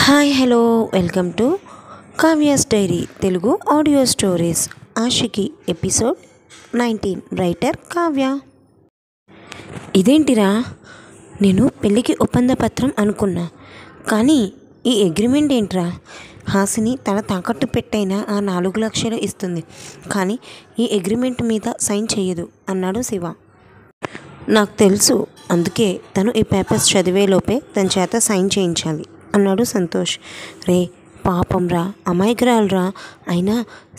Hi hello welcome to Kavya's diary Telugu audio stories Aashiqui episode 19 writer Kavya. ఇదేంటిరా, నేను పెళ్ళికి ఒప్పంద పత్రం అనుకున్నా, కానీ ఈ అగ్రిమెంట్ ఏంట్రా? హాసిని తన తాకట్టు పెట్టైనా ఆ 4 లక్షలు ఇస్తుంది, కానీ ఈ అగ్రిమెంట్ మీద సైన్ చేయదు అన్నాడు శివ. నాకు తెలుసు, అందుకే తను ఈ పేపర్స్ చదివేలోపే తన చేత సైన్ చేయించాలి అన్నాడు సంతోష్. రే పాపం రా, అమాయకురాలురా, అయినా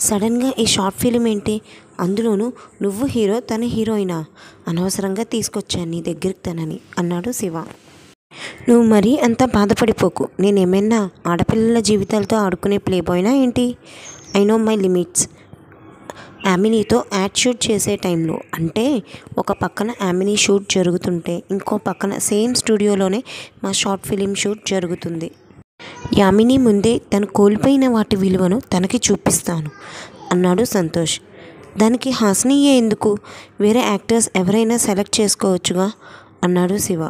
సడన్గా ఈ షార్ట్ ఫిలిం ఏంటి? అందులోనూ నువ్వు హీరో తన హీరోయినా? అనవసరంగా తీసుకొచ్చాను నీ దగ్గరికి తనని అన్నాడు శివ. నువ్వు మరీ అంత బాధపడిపోకు, నేనేమైనా ఆడపిల్లల జీవితాలతో ఆడుకునే ప్లేబాయ్నా ఏంటి? I know my limits. యామినీతో యాడ్ షూట్ చేసే టైంలో, అంటే ఒక పక్కన యామినీ షూట్ జరుగుతుంటే ఇంకో పక్కన సేమ్ స్టూడియోలోనే మా షార్ట్ ఫిలిం షూట్ జరుగుతుంది. యామినీ ముందే తను కోల్పోయిన వాటి విలువను తనకి చూపిస్తాను అన్నాడు సంతోష్. దానికి హాసినియే ఎందుకు? వేరే యాక్టర్స్ ఎవరైనా సెలెక్ట్ చేసుకోవచ్చుగా అన్నాడు శివ.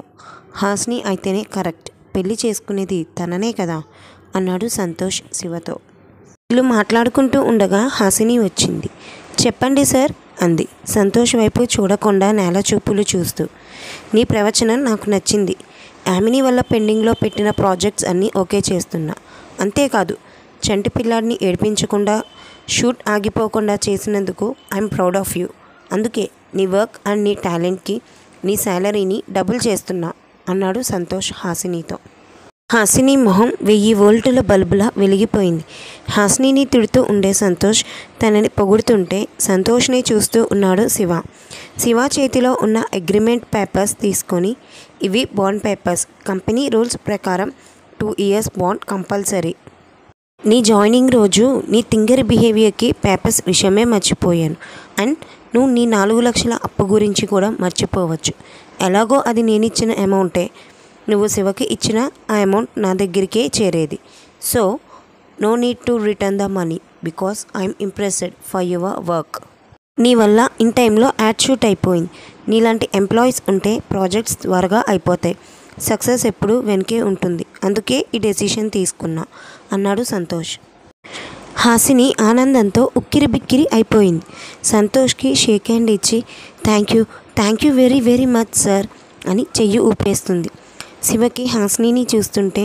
హాసిని అయితేనే కరెక్ట్, పెళ్లి చేసుకునేది తననే కదా అన్నాడు సంతోష్ శివతో. వీళ్ళు మాట్లాడుకుంటూ ఉండగా హాసిని వచ్చింది. చెప్పండి సార్ అంది సంతోష్ వైపు చూడకుండా నేల చూపులు చూస్తూ. నీ ప్రవచనం నాకు నచ్చింది. యామినీ వల్ల పెండింగ్లో పెట్టిన ప్రాజెక్ట్స్ అన్నీ ఓకే చేస్తున్నా. అంతేకాదు, చంటి పిల్లాడిని ఏడిపించకుండా షూట్ ఆగిపోకుండా చేసినందుకు ఐఎమ్ ప్రౌడ్ ఆఫ్ యూ. అందుకే నీ వర్క్ అండ్ నీ టాలెంట్కి నీ శాలరీని డబుల్ చేస్తున్నా అన్నాడు సంతోష్ హాసినితో. హాసిని మొహం 1000 వోల్టుల బల్బులా వెలిగిపోయింది. హాసినిని తిడుతూ ఉండే సంతోష్ తనని పొగుడుతుంటే సంతోష్ని చూస్తూ ఉన్నాడు శివ. శివ చేతిలో ఉన్న అగ్రిమెంట్ పేపర్స్ తీసుకొని, ఇవి బాండ్ పేపర్స్, కంపెనీ రూల్స్ ప్రకారం 2 years బాండ్ కంపల్సరీ. నీ జాయినింగ్ రోజు నీ తింగరి బిహేవియర్కి పేపర్స్ విషయమే మర్చిపోయాను. అండ్ నువ్వు నీ 4 లక్షల అప్పు గురించి కూడా మర్చిపోవచ్చు. ఎలాగో అది నేనిచ్చిన అమౌంటే. నువ్వు శివకి ఇచ్చిన ఆ అమౌంట్ నా దగ్గరికే చేరేది. So no need to return the money because I'm impressed for your work. నీ వల్ల ఇన్ టైంలో యాడ్ షూట్ అయిపోయింది. నీలాంటి ఎంప్లాయీస్ ఉంటే ప్రాజెక్ట్స్ త్వరగా అయిపోతాయి. సక్సెస్ ఎప్పుడు వెనకే ఉంటుంది. అందుకే ఈ డెసిషన్ తీసుకున్నా అన్నాడు సంతోష్. హాసిని ఆనందంతో ఉక్కిరిబిక్కిరి అయిపోయింది. సంతోష్కి షేక్ హ్యాండ్ ఇచ్చి thank you very very much sir అని చెయ్యి ఊపేస్తుంది. శివకి హాసినిని చూస్తుంటే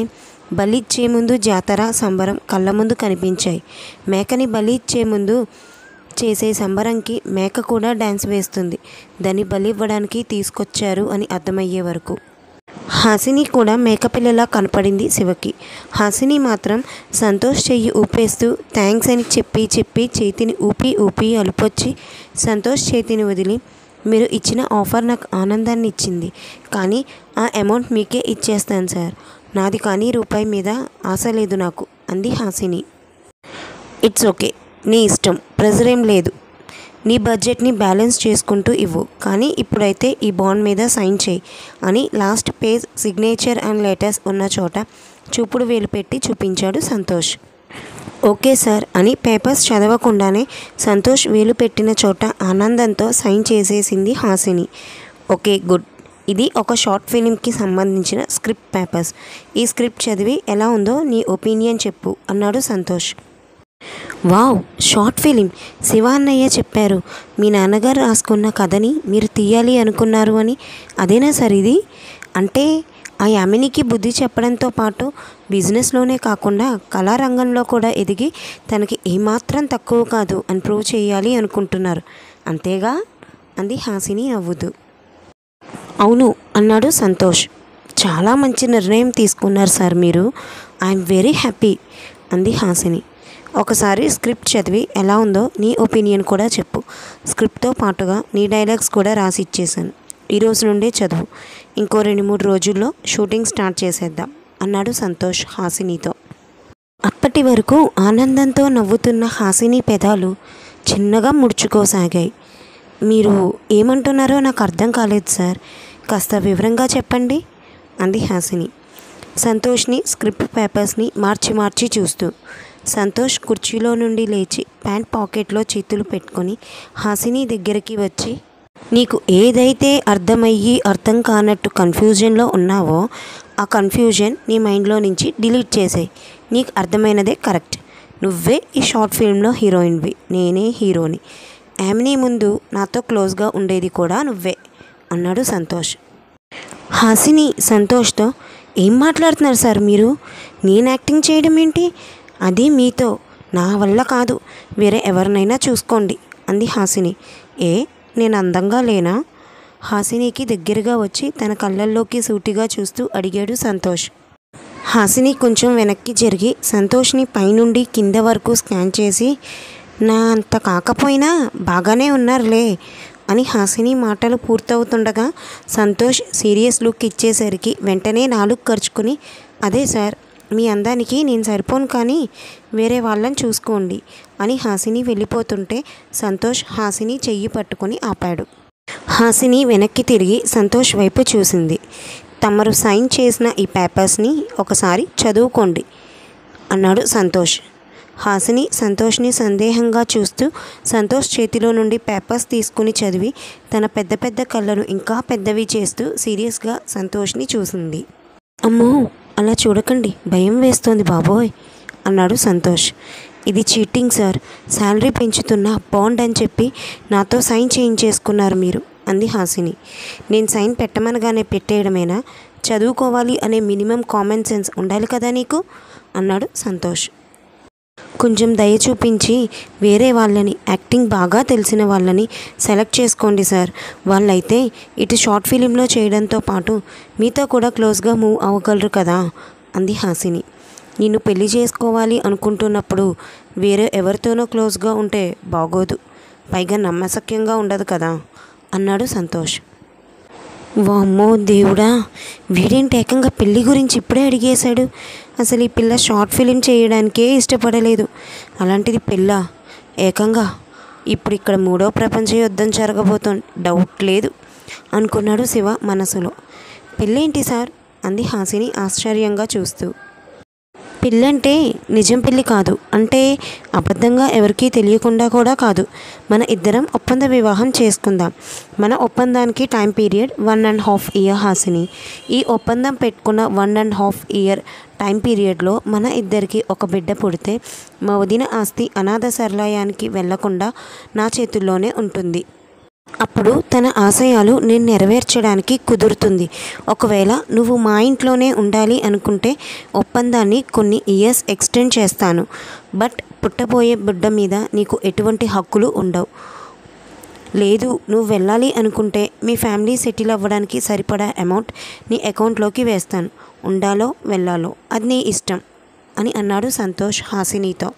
బలి ఇచ్చే ముందు జాతర సంబరం కళ్ళ ముందు కనిపించాయి. మేకని బలి ఇచ్చే ముందు చేసే సంబరంకి మేక కూడా డ్యాన్స్ వేస్తుంది. దాన్ని బలి ఇవ్వడానికి తీసుకొచ్చారు అని అర్థమయ్యే వరకు. హాసిని కూడా మేకపిల్లలా కనపడింది శివకి. హాసిని మాత్రం సంతోష్ చెయ్యి ఊపేస్తూ థ్యాంక్స్ అని చెప్పి చేతిని ఊపి అలుపొచ్చి సంతోష్ చేతిని వదిలి, మీరు ఇచ్చిన ఆఫర్ నాకు ఆనందాన్ని ఇచ్చింది, కానీ ఆ అమౌంట్ మీకే ఇచ్చేస్తాను సార్. నాది కానీ రూపాయి మీద ఆశ లేదు నాకు అంది హాసిని. ఇట్స్ ఓకే, నీ ఇష్టం, ప్రెజర్ ఏం లేదు. నీ బడ్జెట్ని బ్యాలెన్స్ చేసుకుంటూ ఇవ్వు, కానీ ఇప్పుడైతే ఈ బాండ్ మీద సైన్ చేయి అని last page signature and letters ఉన్న చోట చూపుడు వేలు పెట్టి చూపించాడు సంతోష్. ఓకే సార్ అని పేపర్స్ చదవకుండానే సంతోష్ వేలు పెట్టిన చోట ఆనందంతో సైన్ చేసేసింది హాసిని. ఓకే గుడ్, ఇది ఒక షార్ట్ ఫిలింకి సంబంధించిన స్క్రిప్ట్ పేపర్స్. ఈ స్క్రిప్ట్ చదివి ఎలా ఉందో నీ ఒపీనియన్ చెప్పు అన్నాడు Santosh. Wow, short film! Shiva అన్నయ్య చెప్పారు మీ నాన్నగారు రాసుకున్న కథని మీరు తీయాలి అనుకున్నారు అని. అదేనా సార్ ఇది? అంటే ఆ యామినికి బుద్ధి చెప్పడంతో పాటు బిజినెస్లోనే కాకుండా కళారంగంలో కూడా ఎదిగి తనకి ఏమాత్రం తక్కువ కాదు అని ప్రూవ్ చేయాలి అనుకుంటున్నారు, అంతేగా అంది హాసిని నవ్వుతూ. అవును అన్నాడు సంతోష్. చాలా మంచి నిర్ణయం తీసుకున్నారు సార్ మీరు. ఐఎమ్ వెరీ హ్యాపీ అంది హాసిని. ఒకసారి స్క్రిప్ట్ చదివి ఎలా ఉందో నీ ఒపీనియన్ కూడా చెప్పు. స్క్రిప్ట్తో పాటుగా నీ డైలాగ్స్ కూడా రాసి ఇచ్చేసాను. ఈరోజు నుండే చదువు. ఇంకో 2-3 రోజుల్లో షూటింగ్ స్టార్ట్ చేసేద్దాం అన్నాడు సంతోష్ హాసినితో. అప్పటి వరకు ఆనందంతో నవ్వుతున్న హాసిని పెదాలు చిన్నగా ముడుచుకోసాగాయి. మీరు ఏమంటున్నారో నాకు అర్థం కాలేదు సార్, కాస్త వివరంగా చెప్పండి అంది హాసిని సంతోష్ని స్క్రిప్ట్ పేపర్స్ని మార్చి చూస్తూ. సంతోష్ కుర్చీలో నుండి లేచి ప్యాంట్ పాకెట్లో చేతులు పెట్టుకొని హాసిని దగ్గరికి వచ్చి, నీకు ఏదైతే అర్థమయ్యి అర్థం కానట్టు కన్ఫ్యూజన్లో ఉన్నావో ఆ కన్ఫ్యూజన్ నీ మైండ్లో నుంచి డిలీట్ చేసేయి. నీకు అర్థమైనదే కరెక్ట్. నువ్వే ఈ షార్ట్ ఫిల్మ్లో హీరోయిన్వి, నేనే హీరోని. యామిని ముందు నాతో క్లోజ్గా ఉండేది కూడా నువ్వే అన్నాడు సంతోష్. హాసిని సంతోష్తో, ఏం మాట్లాడుతున్నారు సార్ మీరు? నేను యాక్టింగ్ చేయడం ఏంటి? అది మీతో, నా వల్ల కాదు, వేరే ఎవరినైనా చూసుకోండి అంది హాసిని. ఏ, నేను అందంగా లేనా? హాసినికి దగ్గరగా వచ్చి తన కళ్ళల్లోకి సూటిగా చూస్తూ అడిగాడు సంతోష్. హాసిని కొంచెం వెనక్కి జరిగి సంతోష్ని పైనుండి కింద వరకు స్కాన్ చేసి, నా అంత కాకపోయినా బాగానే ఉన్నారులే అని హాసిని మాటలు పూర్తవుతుండగా సంతోష్ సీరియస్ లుక్ ఇచ్చేసరికి వెంటనే నాలుగు ఖర్చుకుని, అదే సార్, మీ అందానికి నేను సరిపోను, కానీ వేరే వాళ్ళని చూసుకోండి అని హాసిని వెళ్ళిపోతుంటే సంతోష్ హాసిని చెయ్యి పట్టుకొని ఆపాడు. హాసిని వెనక్కి తిరిగి సంతోష్ వైపు చూసింది. తమరు సైన్ చేసిన ఈ పేపర్స్ని ఒకసారి చదువుకోండి అన్నాడు సంతోష్. హాసిని సంతోష్ని సందేహంగా చూస్తూ సంతోష్ చేతిలో నుండి పేపర్స్ తీసుకుని చదివి తన పెద్ద పెద్ద కళ్ళను ఇంకా పెద్దవి చేస్తూ సీరియస్గా సంతోష్ని చూసింది. అమ్మో, అలా చూడకండి, భయం వేస్తోంది బాబోయ్ అన్నాడు సంతోష్. ఇది చీటింగ్ సార్, శాలరీ పెంచుతున్న బాండ్ అని చెప్పి నాతో సైన్ చేయించేసుకున్నారు మీరు అంది హాసిని. నేను సైన్ పెట్టమనగానే పెట్టేయడమేనా? చదువుకోవాలి అనే మినిమం కామన్ సెన్స్ ఉండాలి కదా నీకు అన్నాడు సంతోష్. కొంచెం దయ చూపించి వేరే వాళ్ళని, యాక్టింగ్ బాగా తెలిసిన వాళ్ళని సెలెక్ట్ చేసుకోండి సార్. వాళ్ళైతే ఇటు షార్ట్ ఫిలింలో చేయడంతో పాటు మీతో కూడా క్లోజ్గా మూవ్ అవ్వగలరు కదా అంది హాసిని. నిన్ను పెళ్లి చేసుకోవాలి అనుకుంటున్నప్పుడు వేరే ఎవరితోనో క్లోజ్గా ఉంటే బాగోదు, పైగా నమ్మశక్యంగా ఉండదు కదా అన్నాడు సంతోష్. వామ్మో దేవుడా, వీడేంటి ఏకంగా పెళ్ళి గురించి ఇప్పుడే అడిగేశాడు. అసలు ఈ పిల్ల షార్ట్ ఫిలిం చేయడానికే ఇష్టపడలేదు, అలాంటిది పెళ్ళా ఏకంగా? ఇప్పుడు ఇక్కడ మూడో ప్రపంచ యుద్ధం జరగబోతోంది, డౌట్ లేదు అనుకున్నాడు శివ మనసులో. పెళ్ళేంటి సార్ అంది హాసిని ఆశ్చర్యంగా చూస్తూ. పెళ్ళంటే నిజం పెళ్ళి కాదు, అంటే అబద్ధంగా ఎవరికీ తెలియకుండా కూడా కాదు. మన ఇద్దరం ఒప్పంద వివాహం చేసుకుందాం. మన ఒప్పందానికి టైం పీరియడ్ 1.5 years హాసిని. ఈ ఒప్పందం పెట్టుకున్న 1.5 years టైం పీరియడ్లో మన ఇద్దరికి ఒక బిడ్డ పుడితే మా వదిన ఆస్తి అనాథ శరణాలయానికి వెళ్లకుండా నా చేతుల్లోనే ఉంటుంది. అప్పుడు తన ఆశయాలు నేను నెరవేర్చడానికి కుదురుతుంది. ఒకవేళ నువ్వు మా ఇంట్లోనే ఉండాలి అనుకుంటే ఒప్పందాన్ని కొన్ని ఇయర్స్ ఎక్స్టెండ్ చేస్తాను. బట్ పుట్టబోయే బిడ్డ మీద నీకు ఎటువంటి హక్కులు ఉండవు. లేదు, నువ్వు వెళ్ళాలి అనుకుంటే మీ ఫ్యామిలీ సెటిల్ అవ్వడానికి సరిపడా అమౌంట్ నీ అకౌంట్లోకి వేస్తాను. ఉండాలో వెళ్ళాలో అది నీ ఇష్టం అని అన్నాడు సంతోష్ హాసినితో.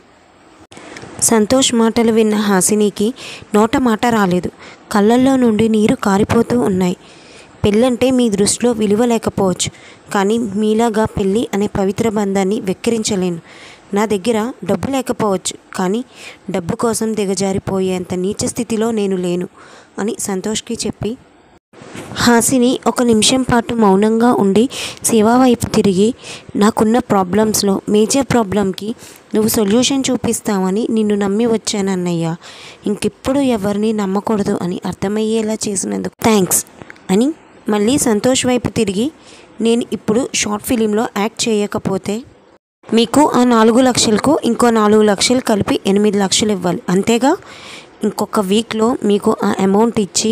సంతోష్ మాటలు విన్న హాసినికి నోట మాట రాలేదు. కళ్ళల్లో నుండి నీరు కారిపోతూ ఉన్నాయి. పెళ్ళంటే మీ దృష్టిలో విలువ లేకపోవచ్చు, కానీ మీలాగా పెళ్ళి అనే పవిత్ర బంధాన్ని వెక్కిరించలేను. నా దగ్గర డబ్బు లేకపోవచ్చు, కానీ డబ్బు కోసం దిగజారిపోయేంత నీచ స్థితిలో నేను లేను అని సంతోష్కి చెప్పి హాసిని ఒక నిమిషం పాటు మౌనంగా ఉండి శివ వైపు తిరిగి, నాకున్న ప్రాబ్లమ్స్లో మేజర్ ప్రాబ్లంకి నువ్వు సొల్యూషన్ చూపిస్తావని నిన్ను నమ్మి వచ్చానన్నయ్య. ఇంకెప్పుడు ఎవరిని నమ్మకూడదు అని అర్థమయ్యేలా చేసినందుకు థ్యాంక్స్ అని మళ్ళీ సంతోష్ వైపు తిరిగి, నేను ఇప్పుడు షార్ట్ ఫిలింలో యాక్ట్ చేయకపోతే మీకు ఆ 4 లక్షలకు ఇంకో 4 లక్షలు కలిపి 8 లక్షలు ఇవ్వాలి, అంతేగా? ఇంకొక వీక్లో మీకు ఆ అమౌంట్ ఇచ్చి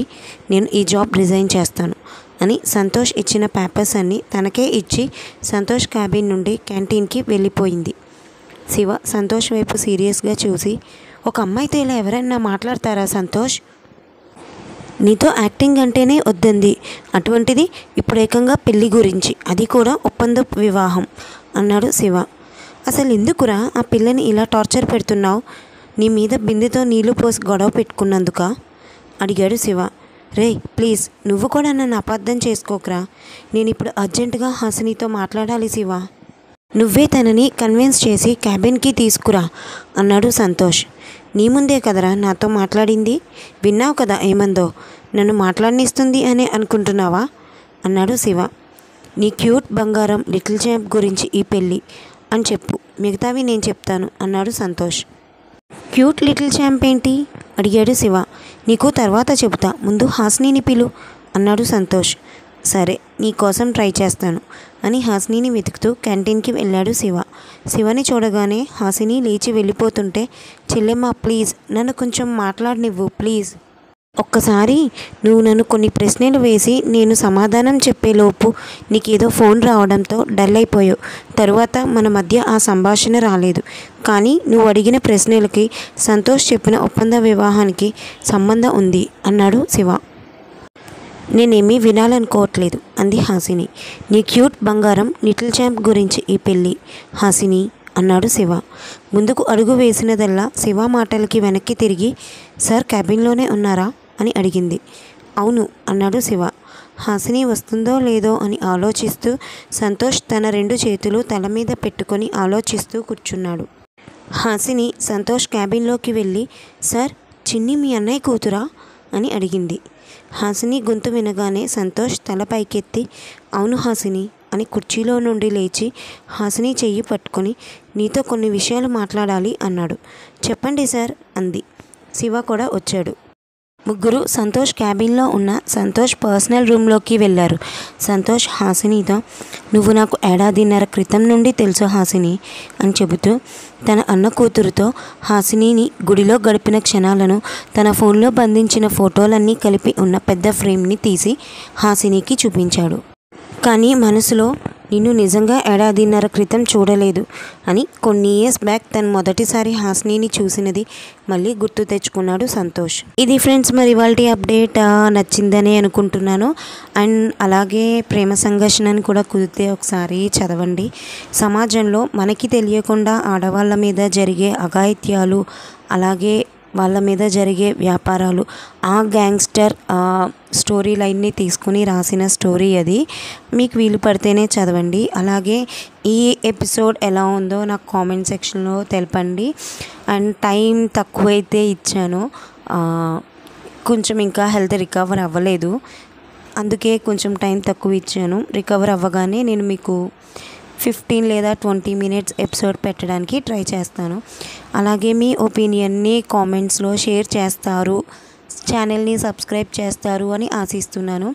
నేను ఈ జాబ్ రిజైన్ చేస్తాను అని సంతోష్ ఇచ్చిన పేపర్స్ అన్నీ తనకే ఇచ్చి సంతోష్ క్యాబిన్ నుండి క్యాంటీన్కి వెళ్ళిపోయింది. శివ సంతోష్ వైపు సీరియస్గా చూసి, ఒక అమ్మాయితో ఇలా ఎవరైనా మాట్లాడతారా సంతోష్? నీతో యాక్టింగ్ అంటేనే వద్దంది, అటువంటిది ఇప్పుడు ఏకంగా పెళ్ళి గురించి, అది కూడా ఒప్పంద వివాహం అన్నాడు శివ. అసలు ఎందుకురా ఆ పిల్లని ఇలా టార్చర్ పెడుతున్నావు? నీ మీద బిందెతో నీళ్లు పోసి గొడవ పెట్టుకున్నందుక అడిగాడు శివ. రే ప్లీజ్, నువ్వు కూడా నన్ను అపార్థం చేసుకోకరా. నేను ఇప్పుడు అర్జెంటుగా హాసినితో మాట్లాడాలి శివ. నువ్వే తనని కన్విన్స్ చేసి క్యాబిన్కి తీసుకురా అన్నాడు సంతోష్. నీ ముందే కదరా నాతో మాట్లాడింది, విన్నావు కదా ఏమందో. నన్ను మాట్లాడనిస్తుంది అని అనుకుంటున్నావా అన్నాడు శివ. నీ క్యూట్ బంగారం లిటిల్ ఛాంప్ గురించి ఈ పెళ్ళి అని చెప్పు, మిగతావి నేను చెప్తాను అన్నాడు సంతోష్. క్యూట్ లిటిల్ ఛాంప్ ఏంటి అడిగాడు శివ. నీకు తర్వాత చెబుతా, ముందు హాసినిని పిలు అన్నాడు సంతోష్. సరే నీ కోసం ట్రై చేస్తాను అని హాసినిని వెతుకుతూ క్యాంటీన్కి వెళ్ళాడు శివ. శివని చూడగానే హాసిని లేచి వెళ్ళిపోతుంటే, చెల్లెమ్మ ప్లీజ్ నన్ను కొంచెం మాట్లాడనివ్వు ప్లీజ్. ఒక్కసారి నువ్వు నన్ను కొన్ని ప్రశ్నలు వేసి నేను సమాధానం చెప్పేలోపు నీకేదో ఫోన్ రావడంతో డల్ అయిపోయావు. తరువాత మన మధ్య ఆ సంభాషణ రాలేదు. కానీ నువ్వు అడిగిన ప్రశ్నలకి సంతోష్ చెప్పిన ఒప్పంద వివాహానికి సంబంధం ఉంది అన్నాడు శివ. నేనేమీ వినాలనుకోవట్లేదు అంది హాసిని. నీ క్యూట్ బంగారం లిటిల్ ఛాంప్ గురించి ఈ పెళ్ళి హాసిని అన్నాడు శివ. ముందుకు అడుగు వేసినదల్లా శివ మాటలకి వెనక్కి తిరిగి, సార్ క్యాబిన్లోనే ఉన్నారా అని అడిగింది. అవును అన్నాడు శివ. హాసిని వస్తుందో లేదో అని ఆలోచిస్తూ సంతోష్ తన 2 చేతులు తల మీద పెట్టుకొని ఆలోచిస్తూ కూర్చున్నాడు. హాసిని సంతోష్ క్యాబిన్లోకి వెళ్ళి, సార్ చిన్ని మీ అన్నయ్య కూతురా అని అడిగింది. హాసిని గొంతు వినగానే సంతోష్ తల పైకెత్తి, అవును హాసిని అని కుర్చీలో నుండి లేచి హాసిని చెయ్యి పట్టుకొని, నీతో కొన్ని విషయాలు మాట్లాడాలి అన్నాడు. చెప్పండి సార్ అంది. శివ కూడా వచ్చాడు. ముగ్గురు సంతోష్ క్యాబిన్లో ఉన్న సంతోష్ పర్సనల్ రూమ్లోకి వెళ్ళారు. సంతోష్ హాసినితో, నువ్వు నాకు ఏడాదిన్నర క్రితం నుండి తెలుసు హాసిని అని చెబుతూ తన అన్న కూతురుతో హాసినిని గుడిలో గడిపిన క్షణాలను తన ఫోన్లో బంధించిన ఫోటోలన్నీ కలిపి ఉన్న పెద్ద ఫ్రేమ్ని తీసి హాసినికి చూపించాడు. కానీ మనసులో నిన్ను నిజంగా ఏడాదిన్నర క్రితం చూడలేదు అని కొన్ని ఇయర్స్ బ్యాక్ తను మొదటిసారి హాసినిని చూసినది మళ్ళీ గుర్తు తెచ్చుకున్నాడు సంతోష్. ఇది ఫ్రెండ్స్ మరి ఇవాల్టి అప్డేట్ నచ్చిందని అనుకుంటున్నాను. అండ్ అలాగే ప్రేమ సంఘర్షణని కూడా కుదిరితే ఒకసారి చదవండి. సమాజంలో మనకి తెలియకుండా ఆడవాళ్ళ మీద జరిగే అఘాయిత్యాలు, అలాగే వాళ్ళ మీద జరిగే వ్యాపారాలు, ఆ గ్యాంగ్స్టర్ స్టోరీ లైన్ని తీసుకుని రాసిన స్టోరీ అది. మీకు వీలు పడితేనే చదవండి. అలాగే ఈ ఎపిసోడ్ ఎలా ఉందో నాకు కామెంట్ సెక్షన్లో తెలపండి. అండ్ టైం తక్కువైతే ఇచ్చాను, కొంచెం ఇంకా హెల్త్ రికవర్ అవ్వలేదు, అందుకే కొంచెం టైం తక్కువ ఇచ్చాను. రికవర్ అవ్వగానే నేను మీకు 15 లేదా 20 మినిట్స్ ఎపిసోడ్ పెట్టడానికి ట్రై చేస్తాను. అలాగే మీ ఒపీనియన్ని కామెంట్స్లో షేర్ చేస్తారు, ఛానల్ని సబ్స్క్రైబ్ చేస్తారు అని ఆశిస్తున్నాను.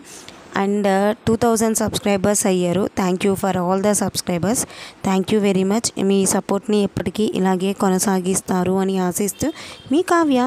అండ్ 2000 సబ్స్క్రైబర్స్ అయ్యారు. Thank you for all the subscribers. Thank you very much. మీ సపోర్ట్ని ఎప్పటికీ ఇలాగే కొనసాగిస్తారు అని ఆశిస్తూ మీ కావ్య.